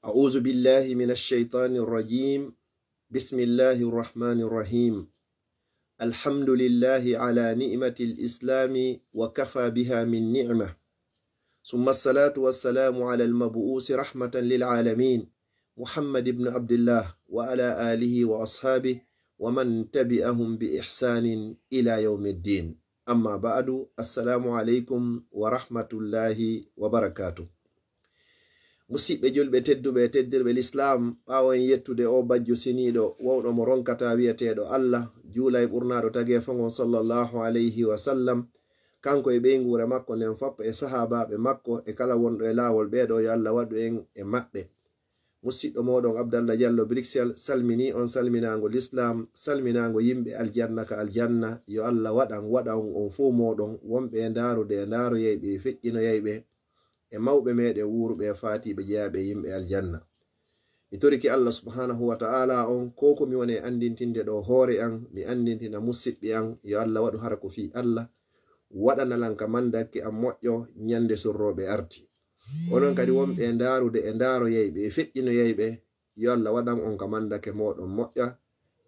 أعوذ بالله من الشيطان الرجيم. بسم الله الرحمن الرحيم. الحمد لله على نعمة الإسلام وكفى بها من نعمة، ثم الصلاة والسلام على المبعوث رحمة للعالمين محمد بن عبد الله وعلى آله وأصحابه ومن تبعهم بإحسان إلى يوم الدين. أما بعد، السلام عليكم ورحمة الله وبركاته. musidɓe julɓe tedduɓe teddirɓe l'islam, ɓawon yettude o bajjo seniɗo wawɗo mo ronkata wiyeteɗo Allah juulay ɓurnaɗo tage fangon sallallahu alayhi wa sallam, kanko e ɓeygure makko nden fappa e sahabaɓe makko e kala wonɗo e lawol ɓeɗo yo Allah waɗu en e maɓɓe. musidɗo moɗon Abdallah Diallo Bruxelles salmini on salminago l'islam, salminago yimɓe aljanna ka aljanna. Yo Allah waɗan on fo moɗon wonɓe e ndarude e ndaroyeyɓe feƴƴinoyeyɓe e mawɓe meɗen wuruɓe fatiɓe jeyaɓe yimɓe aljanna. mi toriki Allah subhanahu wa ta'ala on koko mi woni andintinde ɗo hoore an, mi andintina musidɓe an. yo Allah waɗu hara ko fi Allah, waɗanalanka mandake an moƴƴo ñande sorroɓe arti. onon kadi wonɓe e ndarude e ndaroyeyɓe e feƴƴinoyeyɓe, yo Allah waɗan on ka mandake moɗon moƴƴa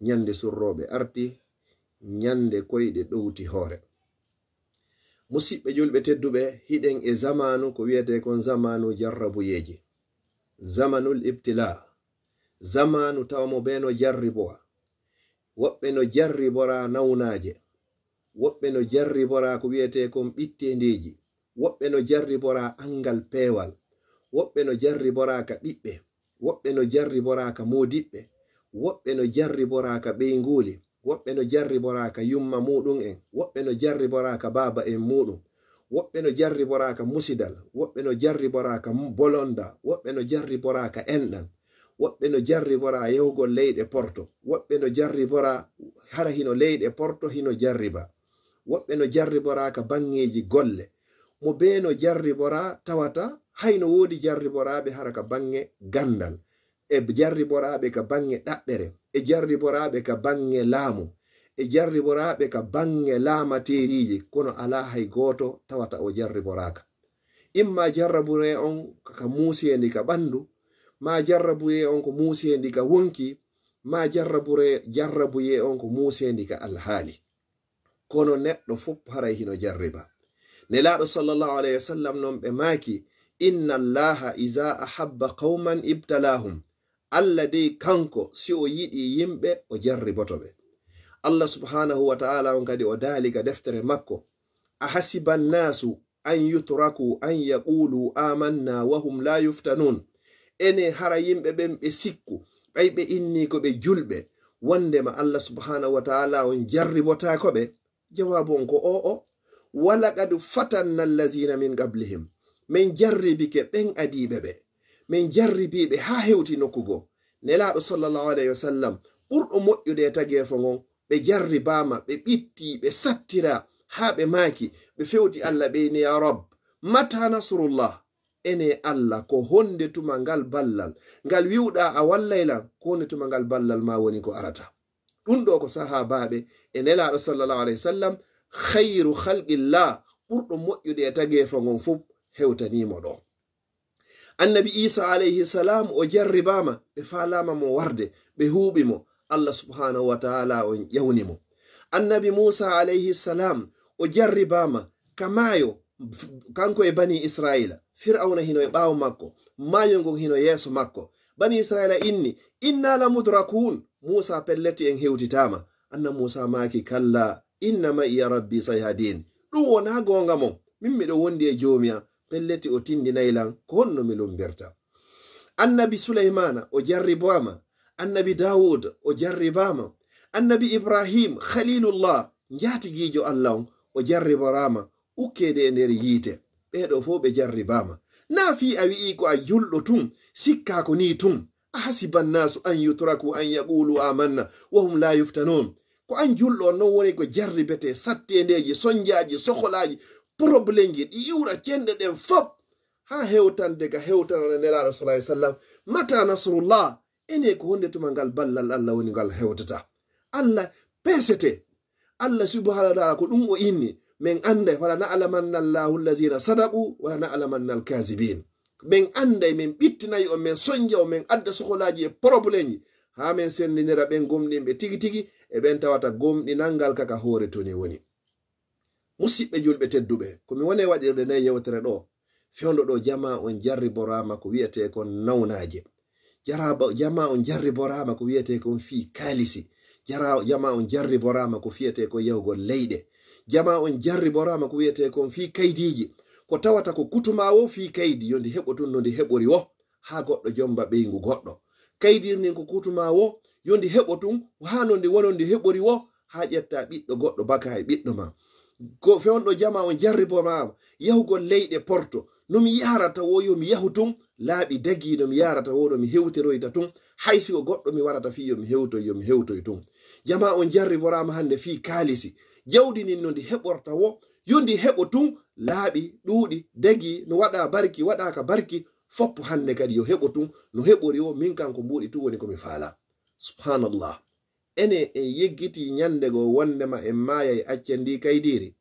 ñande sorroɓe arti, ñande koyɗe ɗowti hoore. musidɓe julɓe tedduɓe, hiɗen e zamanu ko wiyete kon zamanu jarrabuyeji, zamanul ibtila, zamanu tawmo be no jarribowa. woɓɓe no jarribora nawnaje, woɓɓe no jarribora ko wiyete kon ɓittendeji, woɓɓe no jarribora angal peewal, woɓɓe no jarribora ka ɓiɓɓe, woɓɓe no jarribora ka modiɓɓe, woɓɓe no jarribora ka ɓeyguli, woɓɓe no jarribora ka yumma muɗum en, woɓɓe no jarribora ka baba en muɗum, woɓɓe no jarribora ka musidal, woɓɓe no jarribora ka bolonda, woɓɓe no jarribora ka enɗan, woɓɓe no jarribora yewgol leyɗe porto, woɓɓe no jarribora hara hino leyɗe porto hino jarriba, woɓɓe no jarribora ka bangeji golle. mo be no jarribora tawata hayno wodi jarriboraɓe hara ka bange gandal, e jarriboraɓe ka bange ɗaɓɓere, e jarriboraɓe ka bange laamu, e jarriboraɓe ka bange laamateriji, kono ala hay goto tawata o jarriboraka. imma jarrabure on ka muusendi ka ɓandu, ma jarrabuye on ko muusendi ka wonki, ma jarrabuye on ko muusendi ka alhaali. kono neɗɗo fof haray hino jarriba. nelaɗo sallallahu alayhi wa sallam non ɓe maaki, inna allaha iza ahabba qauman ibtalahum. Allah dey kanko si o yiɗi yimɓe o jarribotoɓe. Allah subhanahu wa ta'ala on kadi o daali ka deftere makko, a hasiba nnasu an yutraku an yaqulu amanna wa hum la yuftanun. ene hara yimɓe ɓen ɓe sikku ɓay ɓe inni ko ɓe julɓe, wondema Allah subhanahu wa ta'ala on jarribotakoɓe. jawabu on ko o walaqad fatanna allazina min qablihim. min jarribike ɓen adiɓe ɓe, min jarribiɓe ha hewti nokkugo. nelaɗo sallallahu alayhi wa sallam ɓurɗo moƴƴude tagefo ngon, ɓe jarribama, ɓe ɓitti, ɓe sattira ha ɓe maaki, ɓe fewti Allah ɓeyni ya rab mata nasrullah. ene Allah ko honde tuma ngal ballal ngal wiwɗa a wallaylan, ko honde tuma ngal ballal ma woni ko arata. ɗum ɗo ko sahabaɓe e nelaɗo sallallahu alayhi wa sallam khayru khalqillah, ɓurɗo moƴƴude tagefo ngon fof hewtanimo ɗo. annabi Isa alayhi salam o jarribama, ɓe falama mo warde, ɓe huuɓimo, Allah subhanahu wa ta'ala on ƴawnimo. annabi Musa alayhi salam o jarribama kamayo, kanko e bani Israila. fir'auna hino e ɓawo makko, mayo ngon hino yeeso makko. bani Israila inni inna la mudrakun. Musa pelleti en hewtitama. anna Musa maaki, kalla inna ma iya rabbi sayhadin. ɗum wona gonga mon, min miɗo wondi e jomiya, pelleti o tindinaylan ko honno mi lumbirta. annabi Sulaymana o jarribama, annabi Dawud o jarribama, annabi Ibrahim khalilullah njatigijo Allah on o jarriborama ukkede e nder yiite. ɓeɗo fo ɓe jarribama. na fi a wi'i ko a julɗo tun sikka ko ni tun, a hasiban nasu an yutraku an yaqulu amanna wa hum la yuftanun. ko an julɗo non woni ko jarribete, sattendeji, sonjaji, soholaji, problémeji ɗi iwra cenɗe ɗen fop ha hewtande ka hewtanone nelaɗo sallallahu alayhi wa sallam mata nasrullah. ene ko honde tuma ngal ballal Allah woni ngal hewtata. Allah pesete, Allah subhanahu wa ta'ala ko ɗum o inni min anda wala na'lamanna allahu allazina sadaqu wala na'lamanna alkazibin. men anda men bittinayi o men sonja o men adda soholaji e probléme ha men sendinira ben gomɗinɓe tigi tigi e ben tawata gomɗinalngal kaka hoore to ni woni. Musidɓe julɓe tedduɓe, ko mi wone waɗirde nde yewtere ɗo fewndo ɗo jama on jarriborama ko wiyete kon nawnaje, jama on jarriborama ko wiyete kon fi kalisi, jama on jarriborama ko fiyete ko yewgol leyɗe, jama on jarriborama ko wiyete kon fi kaydiji, ko tawata ko kutumawo fi kaydi yondi heɓotun no ndi heɓori wo ha goɗɗo jomba ɓeygu goɗɗo, kaydirnin ko kutumawo yondi heɓotun ha no ndi wonon ndi heɓori wo ha ƴetta ɓiɗɗo goɗɗo baka e ɓiɗɗo ma. Ko fewndo jama on jarriborama yahugol leyɗe porto, nomi yarata wo yomi yahu tun laaɓi dagi, nomi yarata wo no mi hewtiroyta tun haysi ko goɗɗo mi warata fi yomi hewtoy tun. Jama on jarriborama hande fi kalisi, jawdi nin no ndi heɓorta wo yondi heɓo tun laaɓi ɗuuɗi dagi, no waɗa barki waɗaka barki foppo hande kadi yo heɓo tun no heɓori wo min kanko mbuɗi tun woni komi faala. Subhanallah, ene en yeggiti nyandego wondema en maayay accendi kaydiri,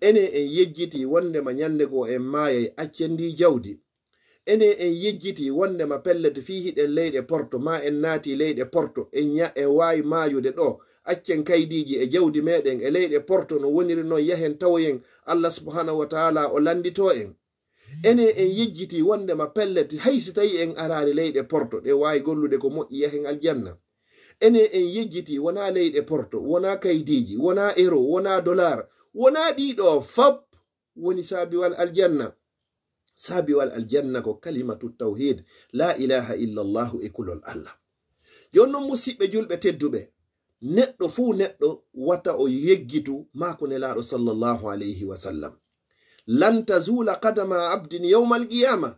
ene en yejjiti wondema nyandego en maayay accendi jawdi, ene en yejjiti wondema pellet fi hiɗen leyɗe porto ma en naati leyɗe porto en waawi maayude ɗo accen kaydiji e jawdi meɗen e leyɗe porto no woniri noon yahen tawoyen Allah subhanahu wa ta'ala o landito en. Ene en yejjiti wondema pellet haysi tawi en arari leyɗe porto ɗe waawi gollude ko moƴƴi yahen aljanna. Ene en yejjiti wona leyɗe porto, wona kaydiji, wona euro, wona dollar, wona ɗiɗo fab woni saabiwal aljanna. Saabiwal aljanna ko kalimatu tawhid, la ilaha illallahu e kulol Allah. Jonnon musidɓe julɓe tedduɓe, neɗɗo fuu neɗɗo wata o yeggitu maako nelaɗo sallallahu alayhi wa sallam. Lan tazula qadama abdin yawmal qiyama,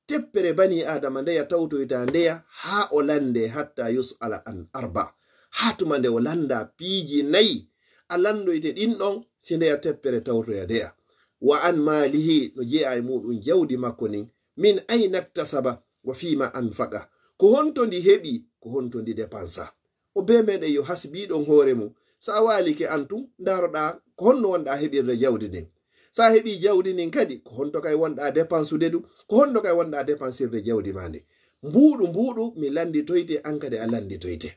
teppere bani adama ndeya tawtoyta ndeya ha o lande hatta yus'ala an arba, hatuma nde o landa piiji nayi a landoyte ɗin ɗon si ndeya teppere tawtoya ndeya. Wa an malihi no jeeya e muɗum jawdi makko nin, min ayna iktasaba wa fima anfaqa, ko honto ndi heɓi ko honto ndi dépensa. O be meɗen yo hasbiɗon hoore mum, sa walike antum daroɗa ko honno wonɗa heɓirde jawdi nin, sa heɓi jawdi nin kadi ko honto kay wonɗa dépensude du, ko honno kay wonɗa dépensirde jawdi ma nde. Mbuɗu mi landitoyte an kadi a landitoyte.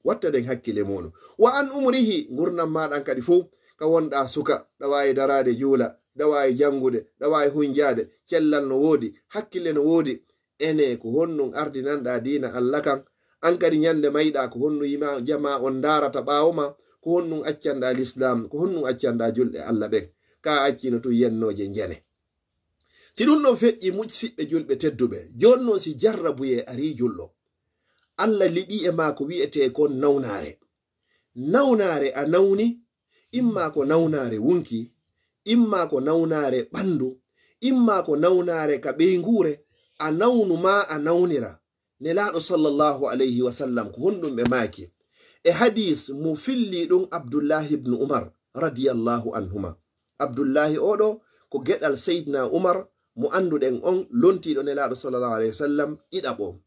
Wattaden hakkille moɗon. Wa an umrihi, gurnam maɗan kadi fof ka wonɗa suka, ɗa wawi darade juula, ɗa wawi jangude, ɗa wawi hunjade, cellal no woodi, hakkille no woodi, ene ko honnum ardinanɗa dina Allah kan, an kadi nyande mayɗa ko honnu yima jama on darata ɓawoma, ko honnum accanɗa l'islam, ko honnum accanɗa julɗe Allah ɓen, ka accino tu yennoje jene. Si ɗum ɗon feƴƴi musidɓe julɓe tedduɓe, jonno si jarrabuye ari julɗo, Allah liɓi e ma ko wi'ete kon nawnare. Nawnare a nawni, imma ko nawnare wunki, imma ko nawnare ɓandu, imma ko nawnare ka ɓeygure, a nawnu ma a nawnira. Nelaɗo sallallahu alayhi wa sallam ko honɗum ɓe maaki e hadis mo filli ɗum Abdullahi ibn Umar radiyallahu anhuma. Abdullahi oɗo ko geɗal Seydina Umar mo anduɗen on lontiɗo nelaɗo sallallahu alayhi wa sallam ɗiɗaɓo.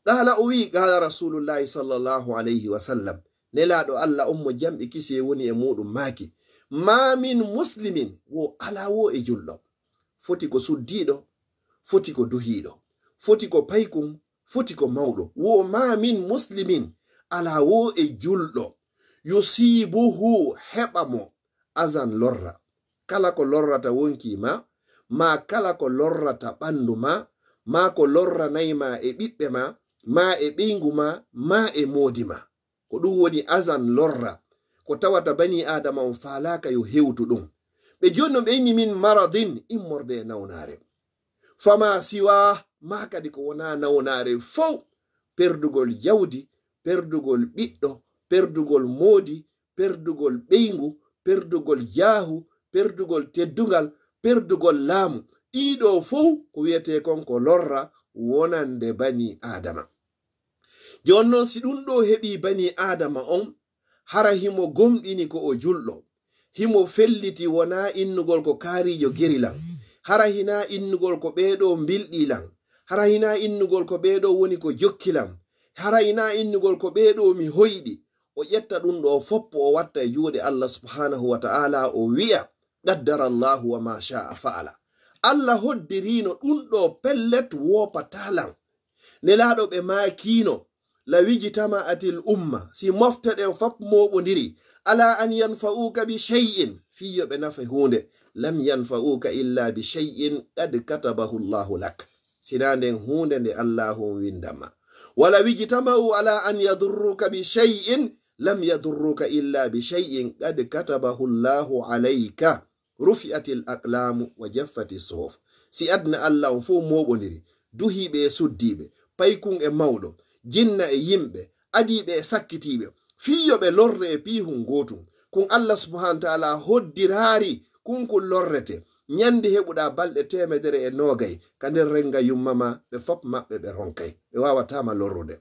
Qala o wi qala rasulullahi sallallahu alayhi wa sallam, nelaɗo Allah on mo jamɓe kisi woni e muɗum maaki, ma min muslimin, wo ala wo e julɗo, foti ko suddiɗo, foti ko duhiɗo, foti ko paykum, foti ko mawɗo, wo ma min muslimin, ala wo e julɗo, yusibuhu heɓa mo azan lorra, kala ko lorrata wonki ma kala ko lorrata ɓandu ma ko lorranayma e ɓiɓɓe ma e ɓeygu ma e moodi ma. Ko ɗum woni azan lorra, ko tawata bani adama on falaka yo hewtu ɗum. Ɓe jonno ɓeyni min maradin, immorde e nawnare. Fama siwa ma kadi ko wona nawnare fow, perdugol jawdi, perdugol ɓiɗɗo, perdugol moodi, perdugol ɓeygu, perdugol jaahu, perdugol teddugal, perdugol laamu, ɗiɗo fow ko wiyete kon ko lorra wonande bani adama. Jonnon si ɗum ɗo heɓi bani adama on, hara himo gomɗini ko o julɗo, himo felliti wona innugol ko kaarijo gerilan, hara hina innugol ko ɓeeɗo mbilɗilan, hara hina innugol ko ɓeeɗo woni ko jokkilan, hara hina innugol ko ɓeeɗo mi hoyɗi, o ƴetta ɗum ɗo foppo o watta e juuɗe Allah subhanahu wa ta'ala, o wi'a qaddara Allahu wa ma sha'a fa'ala. Allah hoddirino ɗum ɗo pellet wopatalan nelaɗo ɓe makino la wijitama atil umma si mofteɗen fop moɓodiri ala an yanfa'uka bi shay'in fiyo ɓe nafa hunde lam yanfa'uka illa bi shay'in qad katabahu Allahu lak sina nden hunde nde Allahu windama wala wijtama'u ala an yadurruka bi shay'in lam yadurruka illa bi shay'in qad katabahu Allahu alayka rufi'atil aqlamu wa jaffati suhuf si adna Allah fu moɓodiri duhiɓe suddiɓe paykun e mawɗo jinna e yimɓe adiɓe e sakkitiɓe fiyoɓe lorre e pihun gotum kun Allah subhanahu wa ta'ala hoddirari kun lorrete nyandi heɓuɗa balɗe 190 ka nder renga yummama ɓe fop maɓɓe ɓe ronkay ɓe wawatama lorrude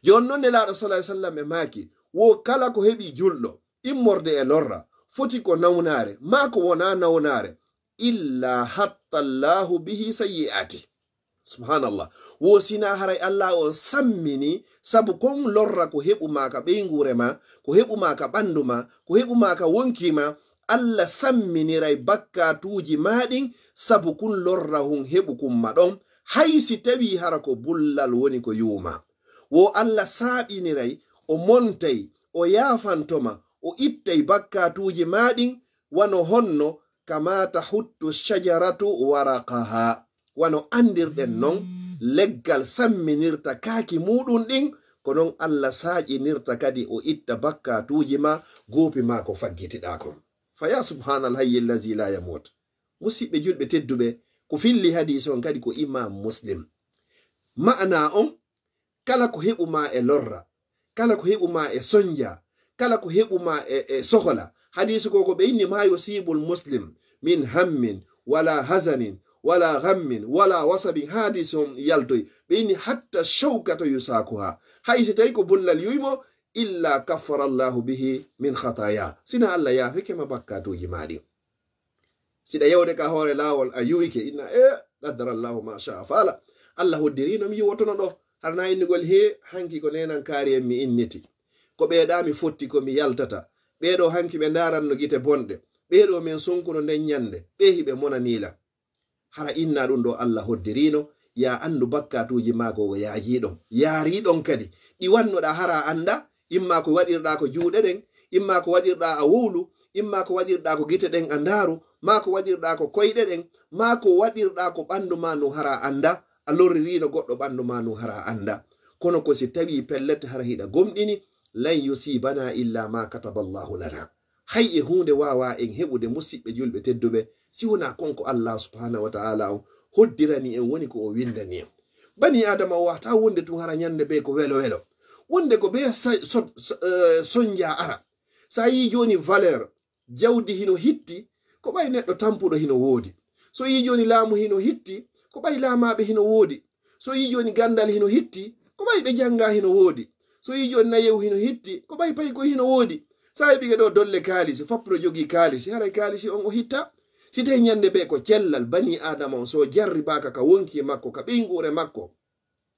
jon noon nelaɗo sallallahu alaihi wasallam e maki wo kala ko heɓi julɗo immorde e lorra foti ko nawnare ma ko wona nawnare illa hatta Allahu bihi sayyi'ati subhanallah wo sina haray Allah on sammini sabu kon lorra ko heɓuma ka ɓeygure ma ko heɓuma ka ɓandu ma ko heɓuma ka wonkima Allah samminiray bakkatuji maɗin sabu kun lorra hun heɓu kumma ɗon haysi tawi hara ko bullal woni ko yuma wo Allah saɓiniray o montay o yafantoma o ittay bakkatuji maɗin wano honno kama tahuttu shajaratu waraqaha wano andirɗen non leggal samminirta kaaki muɗum ɗin ko non Allah saƴinirta kadi o itta bakkatuji ma gopi ma ko faggitiɗa kon faya subhanal hayyi allazi la yamut musidɓe julɓe tedduɓe ko filli hadisi on kadi ko imam muslim ma'ana on kala ko heɓuma e lorra kala ko heɓuma e sonja kala ko heɓuma e sohola hadisi ko ɓe inni ma yusibul muslim min hammin wala hazanin wala ghammin wala wasabin hadisi on yaltoy ɓe inni hatta shawkata yusakuha haysi tawi ko bullal yuymo illa kaffara Allahu bihi min khataya sina Allah yafike ma bakkatuji maɗi siɗa yewde ka hoore lawol a yuwike inna qaddara Allahu ma sha'a fala Allah hoddirino mi yiwotono ɗo harna innigol he hanki ko nenan kaari en mi inniti ko ɓeeɗa mi fotti ko mi yaltata ɓeeɗo hanki ɓe ndaranno gite bonɗe ɓeeɗo min sunkuno nden nyande ɓe hiɓe monanila hara inna ɗum ɗo Allah hoddirino ya andu bakkatuji maako o yaajiɗon yaariɗon kadi ɗi wannoɗa hara anda imma ko waɗirɗa ko juuɗe ɗen imma ko waɗirɗa a wowlu imma ko waɗirɗa ko gite ɗen a ndaaru ma ko waɗirɗa ko koyɗe ɗen ma ko waɗirɗa ko ɓandu ma nu hara anda a lorririno goɗɗo ɓandu ma nu hara anda kono ko si tawi pellete hara hiɗa gomɗini lan yusibana illa ma kataballahu lana hay e hunde wawa en heɓude musidɓe julɓe tedduɓe siwona konko Allah subhanahu wa ta'ala o hoddirani en woni ko o windani en bani adama o wata wonde tun hara nyande be ko welo welo wonde ko be sonja ara sa yi joni valeur jawdi hino hitti ko ɓay neɗɗo tampuɗo hino woodi so yi joni laamu hino hitti ko ɓay laamaɓe hino woodi so yi joni gandal hino hitti ko ɓay ɓe janga hino woodi so yi joni nayewu hino hitti ko ɓay pay ko hino woodi sa yiɓige ɗo dolle kaalisi foppuɗo jogi kaalisi haray kaalisi on o hitta si tawi nyande be ko cellal bani adama on so jarribaka ka wonki makko ka ɓeygure makko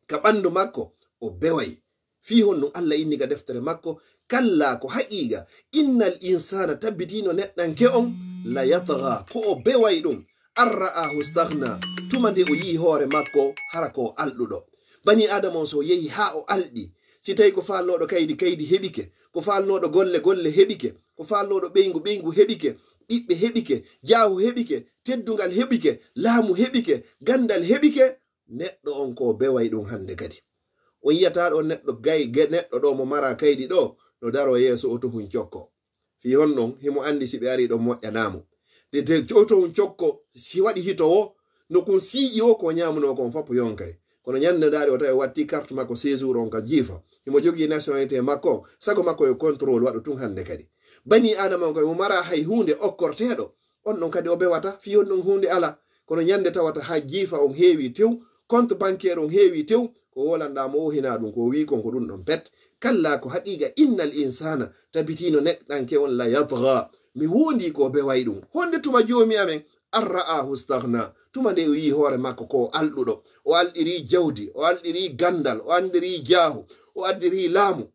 ka ɓandu makko o beway fi honno Allah inni ka deftere makko kalla ko haqiqa innal insana tabbitino neɗɗanke on la yatgha ko o beway ɗum arra'ahu staghna tuma nde o yi hoore makko hara ko alɗuɗo bani adama on so yehi ha o alɗi si tawi ko falnoɗo kaydi heɓike ko falnoɗo golle heɓike ko falnoɗo ɓeygu heɓike ɓiɓɓe heɓike jaahu heɓike teddungal heɓike laamu heɓike gandal heɓike neɗɗo on ko beway ɗum hande kadi o yiyata ɗo neɗɗo ɗo mo mara kaydi ɗo no daro yeeso o tohun cokko fi honnon himo andi si ɓe ari ɗon moƴƴanamo de tohun cokko si waɗi hitowo no kun siƴi o ko ñamuno kon foppo yonkay kono ñande daari o tawi watti carte makko séjour on ka jiifa himo jogui nationalité makko sago makko yo contrôle waɗu tun hande kadi bani adama on koye mo mara hay hunde okkorteɗo on ɗon kadi o bewata fi on ɗon hunde ala kono ñande tawata ha jiifa on heewi tew compte bancaire on heewi tew ko wolanɗa mo wohina ɗum ko wi kon ko ɗum ɗon pet kalla ko haqiqa innal insana tabitino neɗɗanke on la yatgha mi wondi ko beway ɗum honde tuma joomi amen arra'ahu staghna tuma nde o yi hoore makko ko alɗuɗo o alɗiri jawdi o alɗiri gandal o andiri jaahu o addiri laamu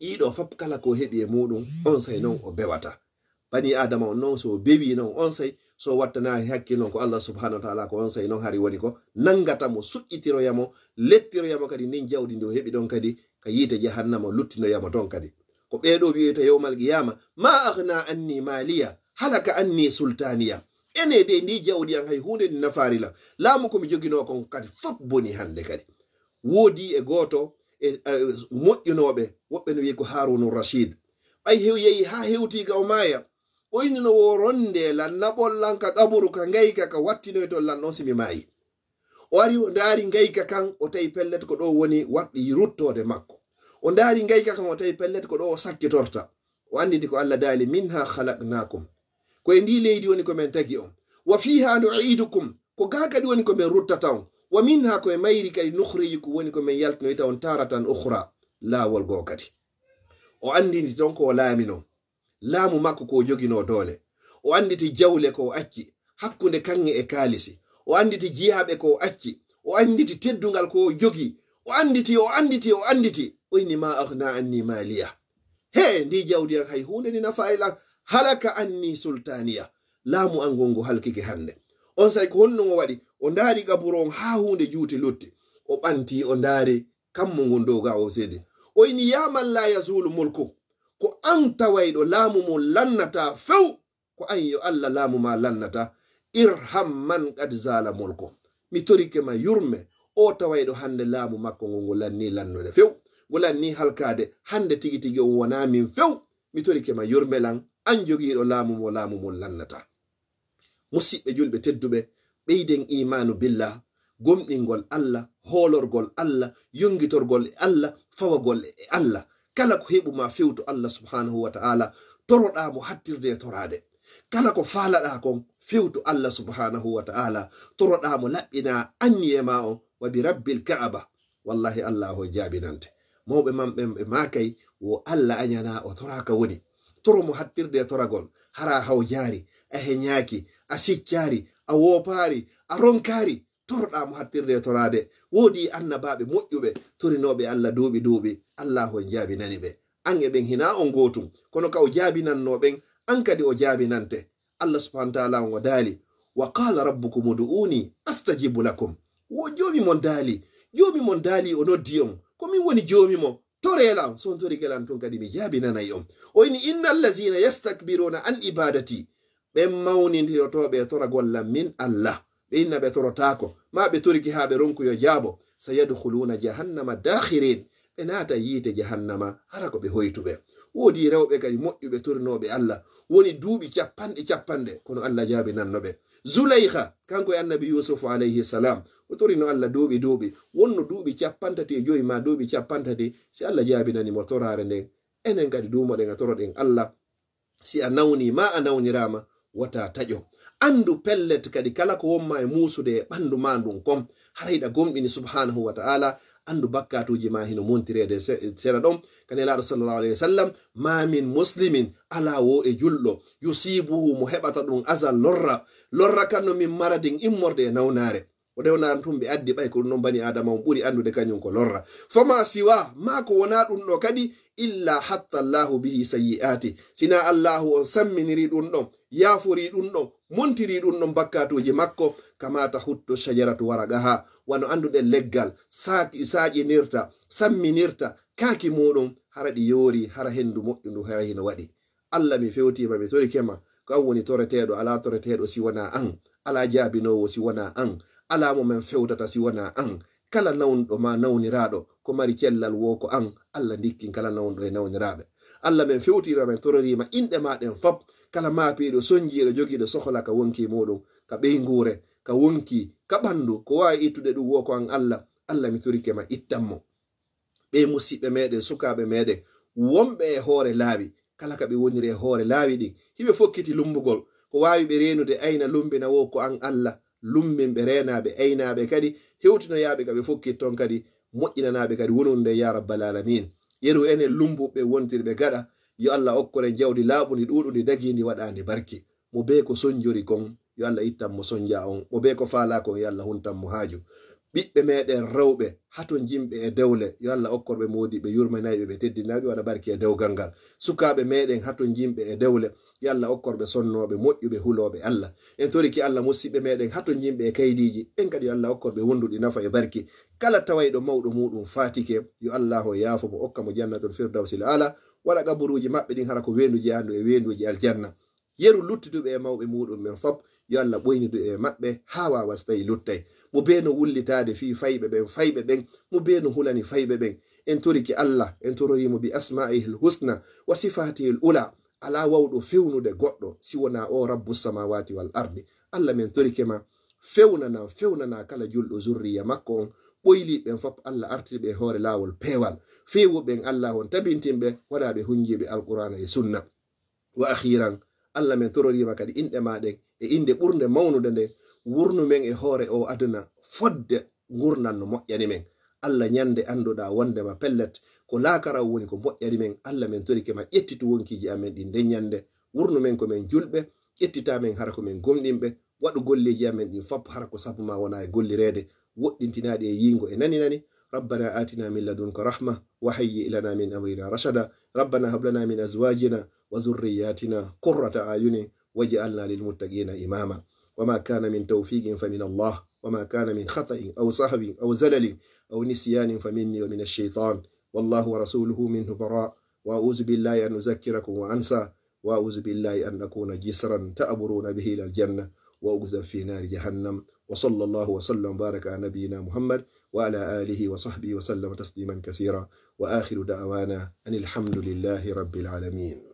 ɗiɗo fop kala ko heɓi e muɗum on say noon o bewata bani adama on noon so bewi noon on say so wattana hakki non ko Allah subhanahu wa ta'ala ko on say non hari woni ko nangata mo su'itiro yamo lettiro yamo kadi nin jawdi ndo hebi don kadi ka yite jahannama luttino yamo don kadi ko beedo wi'ete yawmal qiyama ma aghna anni maliya halaka anni sultaniya ene de ndi jawdi an hay hunde ni nafarila laamu ko mi jogino kon kadi fop boni hande kadi wodi e goto e moƴƴinoɓe woɓɓe no wi ko Harun Rashid ay yeyi ha hewti ka o maya o inni no woronde lan nabol lan ka kaburu ka ngayka ka wattinoy to lan non simi mayi o ari o ndaari ngayka kan o tawi pellet ko ɗo woni waɗɗi ruttode makko o ndaari ngayka kan o tawi pellet ko ɗo o sakkitorta o anditi ko Allah daali minha khalaqnakum ko e ndi leydi woni ko men tagi on wa fiha nu'idukum ko ga kadi woni ko men ruttata on wa minha ko e mayri kadi nukhrijukum woni ko men yaltinoyta on taratan ukhra laawol goo kadi o anditi ton ko o laamino laamu makko ko jogino doole o anditi jawle ko acci hakkunde kange e kaalisi o anditi jihaɓe ko acci o anditi teddungal ko jogi o anditi o inni ma aghna anni maliya he ndi jawdi an hay hunde ni nafaari lan halaka anni sultaniya laamu an gongo halkike hande on say ko honno o waɗi o ndaari gaburo on ha hunde juuti lutti o ɓanti o ndaari kammo ngon dow ga o seede o inni yaman la yazulu mulku ko an tawayɗo laamu mo lannata few ko an yo Allah laamu ma lannata irham man qad zala mulku mi torike ma yurme o tawayɗo hande laamu makko ngo lanni lannude few ngo lanni halkade hande tigi tigi o wona min few mi torike ma yurme lan an jogiiɗo laamu mo lannata musidɓe julɓe tedduɓe ɓeyden imanu billah gomɗingol Allah hoolorgol Allah yongitorgol e Allah fawagol e Allah kala ko heɓuma fewto Allah subhanahu wa ta'ala toroɗamo hattirde e torade kala ko faalaɗa kon fewto Allah subhanahu wa ta'ala toroɗamo laɓɓina anniye ma on wa bi rabbil ka'aba wallahi Allah ho jaabinante mawɓe mamɓe makay wo Allah añana o toraka woni toromo hattirde e toragol hara haw jaari a heñaki a siccari a woopari a ronkari toroɗamo hattirde e torade woodi annabaɓe moƴƴuɓe torinoɓe Allah duuɓi Allah ho jaabinani ɓe an e ɓen hina on gotum kono ka o jaabinannoɓen an kadi o jaabinante Allah subhanahu wa ta'ala on o daali wa qala rabbukum ud'uni astajibu lakum wo joomi mon daali o noddi on ko min woni joomi mo torelan son tori kelan ton kadi mi jaabinanayi on o ini innal lazina yastakbiruna an ibadati ɓen mawnidirotoɓe toragollam min Allah ɓe inna ɓe torotako ma ɓe toriki ha ɓe ronkuyo jaabo sayadkhuluna jahannama dakhirin ɓe naata yiite jahannama hara ko ɓe hoytuɓe woodi rewɓe kadi moƴƴuɓe torinoɓe Allah woni duuɓi capanɗe kono Allah jaabinannoɓe Zulaykha kanko e annabi Yusuf alayhi salam o torino Allah duuɓi wonno duuɓi 55 ma duuɓi 50 si Allah jaabinanimo torare nden enen kadi duumoɗen a toroɗen Allah si a nawni ma a nawnirama wata taƴo andu pellet kadi kala ko wonma e muusude e ɓandu ma ndun kom harayɗa gomɗini subhanahu wa ta'ala andu bakkatuji ma hino montirede sera ɗon kanelaɗo sallallahu alayhi wa sallam ma min muslimin ala wo e julɗo yusibuhu mo heɓata ɗum azal lorra kanno min maradin immorde e nawnare o dewnan tum ɓe addi ɓay ko ɗum noon bani adama on ɓuri andude kañum ko lorra fama siwa ma ko wona ɗum ɗo kadi illa hatta allahu bihi sayyi'ati sina allahu on samminiri ɗum ɗon yaafori ɗum ɗon montiri ɗum ɗon bakkatuji makko kamata hutto shajaratu waragaha wano anduɗen leggal saƴinirta samminirta kaaki muɗum hara ɗi yoori hara hendu moƴƴundu hara hino waɗi Allah mi fewtima mi tori kema ko an woni toreteɗo ala toreteɗo si wona an ala jaabinowo si wona an ala mo men fewtata si wona an kala nawnɗo ma nawniraɗo ko mari cellal wo ko an Allah dikkin kala nawnɗo e nawniraɓe Allah men fewtira men tororima inɗe maɗen fop kala maapiɗo sonjiɗo jogiɗo sohla ka wonki muɗum ka ɓeygure ka wonki ka ɓandu ko wawi ittude ɗum wo ko an Allah mi torike ma ittanmo ɓe musidɓe meɗen sukaɓe meɗen wonɓe e hoore laawi kala ka ɓe woniri e hoore laawi ɗin hiɓe fokkiti lumbugol ko wawi ɓe renude ayna lumbina wo ko an Allah lumminɓe renaɓe aynaɓe kadi hewtinoyaɓe ka ɓe fokkit ton kadi moƴƴinanaɓe kadi wonunde ya rabbal alamin yeru enen lumbuɓe wontirɓe gaɗa yo Allah okkore jawdi laaɓundi ɗuɗundi dagindi waɗandi barki mo be ko sonjori kon yo Allah ittan mo sonja on mo be ko faala kon yo Allah huntan mo haaju ɓiɓɓe meɗen rewɓe haton jimɓe e dewle yo Allah okkorɓe modiɓe yurmanayɓe ɓe teddinaɓe waɗa barki e dewgal ngal. sukaɓe meɗen haton jimɓe e dewle yo Allah okkorɓe sonnoɓe moƴƴuɓe huloɓe Allah. en toriki Allah musidɓe meɗen haton jimɓe e kaydiji en kadi yo Allah okkorɓe wonduɗi nafa e barki. kala tawayɗo mawɗo muɗum fatike yo Allah o yaafo mo okka mo jannatul firdawsil ala waɗa gaburuji maɓɓe ɗin hara ko wenduji andu e wenduji aljanna. yeru luttuduɓe e mawɓe muɗum men fop yo Allah ɓoynidu e maɓɓe ha wawa so tawi luttay. mo beno wullitade fi fayɓe ɓen mo beno hulani fayɓe ɓen. en toriki Allah en tororimo bi asma'ihil husna wa sifatihil ula. ala wawɗo fewnude goɗɗo si wona o rabbus samawati wal ardi. Allah men torikema fewnana kala julɗo zurriya makko on ɓoyliɓen fop Allah artiriɓe e hoore lawol peewal. fewuɓen Allah on tabintinɓe waɗaɓe hunjiɓe alqur'ana e sunna. wa akhiran Allah men tororima kadi inɗe maɗen e inde ɓurde mawnude nde wurnu men e hoore o aduna fodde gurnan no moƴƴani men. Allah nyande anduɗa wondema pellet ko laakara woni ko moƴƴani men. Allah men torike ma ƴettitu wonkiji amen ɗi nde nyande wurnu men ko men julɓe ƴettita men hara ko men gomɗinɓe waɗu golleji amen ɗin fop hara ko sabu ma wona e gollirede woɗɗintinaɗi e yingo e nani. ربنا آتنا من لدنك رحمة وهيئ لنا من أمرنا رشدا ربنا هب لنا من أزواجنا وذرياتنا قرة أعين واجعلنا للمتقين إماما. وما كان من توفيق فمن الله وما كان من خطأ أو سهو أو زلل أو نسيان فمني ومن الشيطان والله ورسوله منه براء. وأعوذ بالله أن أذكركم وأنسى وأعوذ بالله أن أكون جسرا تأمرون به إلى الجنة وأغزى في نار جهنم. وصلى الله وسلم بارك على نبينا محمد وعلى آله وصحبه وسلم تسليما كثيرا. وآخر دعوانا أن الحمد لله رب العالمين.